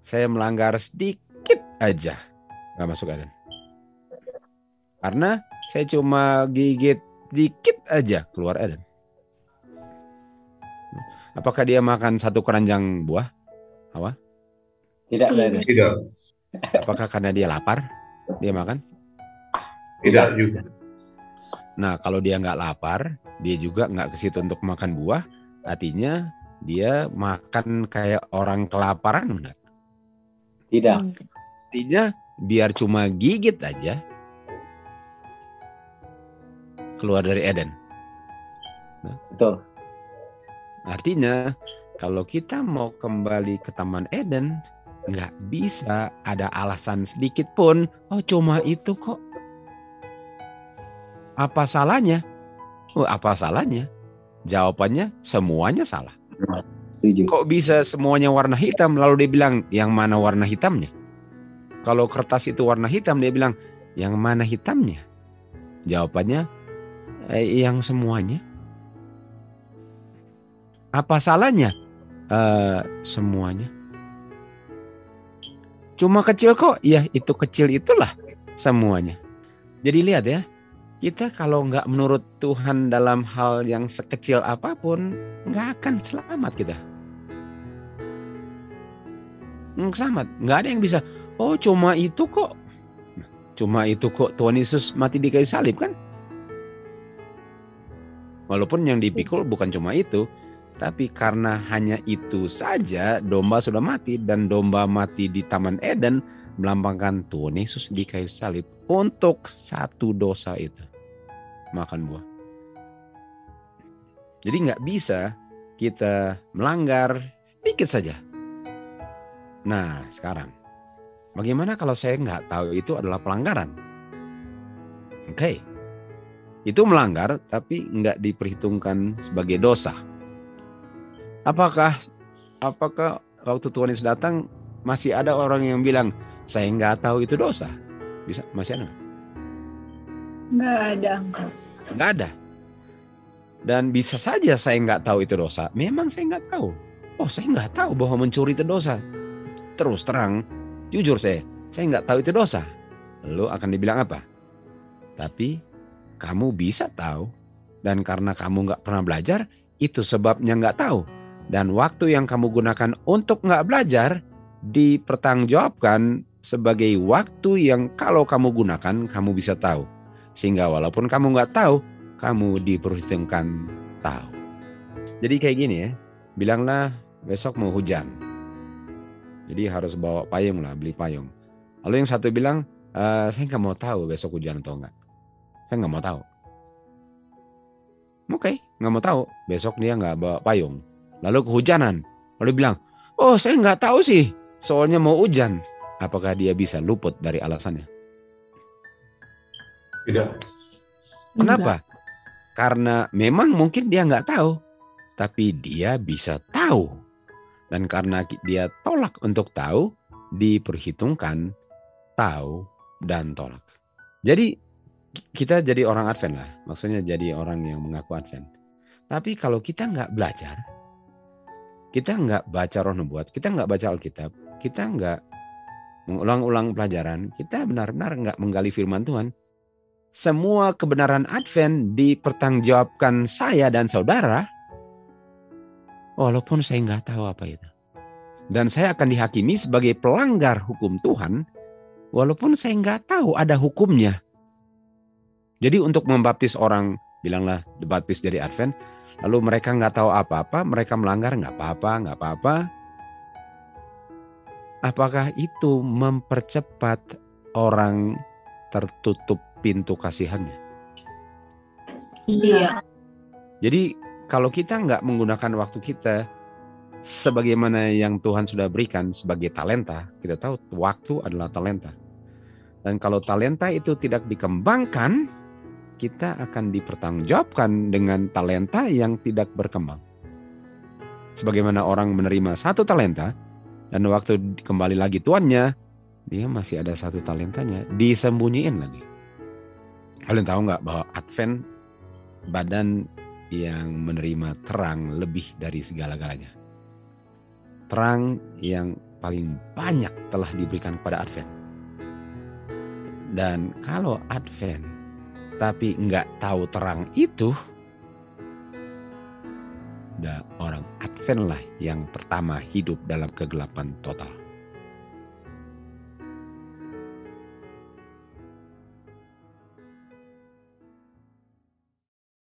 saya melanggar sedikit aja, nggak masuk Eden. Karena saya cuma gigit dikit aja keluar Eden. Apakah dia makan satu keranjang buah, Hawa? Tidak. Tidak. Apakah karena dia lapar, dia makan? Tidak juga. Nah, kalau dia nggak lapar, dia juga nggak ke situ untuk makan buah, artinya dia makan kayak orang kelaparan, enggak? Tidak. Artinya biar cuma gigit aja, keluar dari Eden. Betul. Artinya kalau kita mau kembali ke Taman Eden, nggak bisa ada alasan sedikit pun. Oh, cuma itu kok. Apa salahnya? Oh, apa salahnya? Jawabannya semuanya salah. Setuju. Kok bisa semuanya warna hitam? Lalu dia bilang, yang mana warna hitamnya? Kalau kertas itu warna hitam, dia bilang, yang mana hitamnya? Jawabannya, yang semuanya. Apa salahnya? Semuanya. Cuma kecil kok. Ya, itu kecil itulah semuanya. Jadi lihat ya, kita kalau nggak menurut Tuhan dalam hal yang sekecil apapun, nggak akan selamat kita. Nggak selamat. Nggak ada yang bisa, oh cuma itu kok. Cuma itu kok Tuhan Yesus mati di kayu salib kan? Walaupun yang dipikul bukan cuma itu, tapi karena hanya itu saja domba sudah mati, dan domba mati di Taman Eden melambangkan Tuhan Yesus di kayu salib untuk satu dosa itu, makan buah. Jadi nggak bisa kita melanggar dikit saja. Nah sekarang, bagaimana kalau saya nggak tahu itu adalah pelanggaran? Oke. Itu melanggar tapi nggak diperhitungkan sebagai dosa. Apakah waktu Tuhan Yesus datang masih ada orang yang bilang saya nggak tahu itu dosa? Bisa, masih ada? Nggak ada. Nggak ada. Dan bisa saja saya nggak tahu itu dosa. Memang saya nggak tahu. Oh, saya nggak tahu bahwa mencuri itu dosa. Terus terang, jujur saya nggak tahu itu dosa. Lalu akan dibilang apa? Tapi kamu bisa tahu, dan karena kamu nggak pernah belajar, itu sebabnya nggak tahu. Dan waktu yang kamu gunakan untuk nggak belajar dipertanggungjawabkan sebagai waktu yang kalau kamu gunakan kamu bisa tahu. Sehingga walaupun kamu nggak tahu, kamu diperhitungkan tahu. Jadi kayak gini ya, bilanglah besok mau hujan. Jadi harus bawa payung lah, beli payung. Lalu yang satu bilang, saya nggak mau tahu besok hujan atau enggak. Saya nggak mau tahu. Oke, nggak mau tahu. Besok dia nggak bawa payung. Lalu kehujanan. Lalu bilang, oh saya nggak tahu sih, soalnya mau hujan. Apakah dia bisa luput dari alasannya? Tidak. Kenapa? Karena memang mungkin dia nggak tahu, tapi dia bisa tahu. Dan karena dia tolak untuk tahu, diperhitungkan tahu dan tolak. Jadi kita jadi orang Advent lah, maksudnya jadi orang yang mengaku Advent. Tapi kalau kita nggak belajar, kita nggak baca Roh Nubuat, kita nggak baca Alkitab, kita nggak mengulang-ulang pelajaran, kita benar-benar nggak menggali firman Tuhan, semua kebenaran Advent dipertanggungjawabkan saya dan saudara, walaupun saya nggak tahu apa itu. Dan saya akan dihakimi sebagai pelanggar hukum Tuhan, walaupun saya nggak tahu ada hukumnya. Jadi untuk membaptis orang, bilanglah dibaptis jadi Advent, lalu mereka nggak tahu apa-apa, mereka melanggar, nggak apa-apa. Apakah itu mempercepat orang tertutup pintu kasihannya? Iya. Jadi kalau kita nggak menggunakan waktu kita sebagaimana yang Tuhan sudah berikan sebagai talenta, kita tahu waktu adalah talenta. Dan kalau talenta itu tidak dikembangkan, kita akan dipertanggungjawabkan dengan talenta yang tidak berkembang. Sebagaimana orang menerima satu talenta, dan waktu kembali lagi tuannya, dia masih ada satu talentanya, disembunyiin lagi. Kalian tahu nggak bahwa Advent badan yang menerima terang lebih dari segala-galanya. Terang yang paling banyak telah diberikan kepada Advent. Dan kalau Advent tapi nggak tahu terang itu, orang Advent lah yang pertama hidup dalam kegelapan total.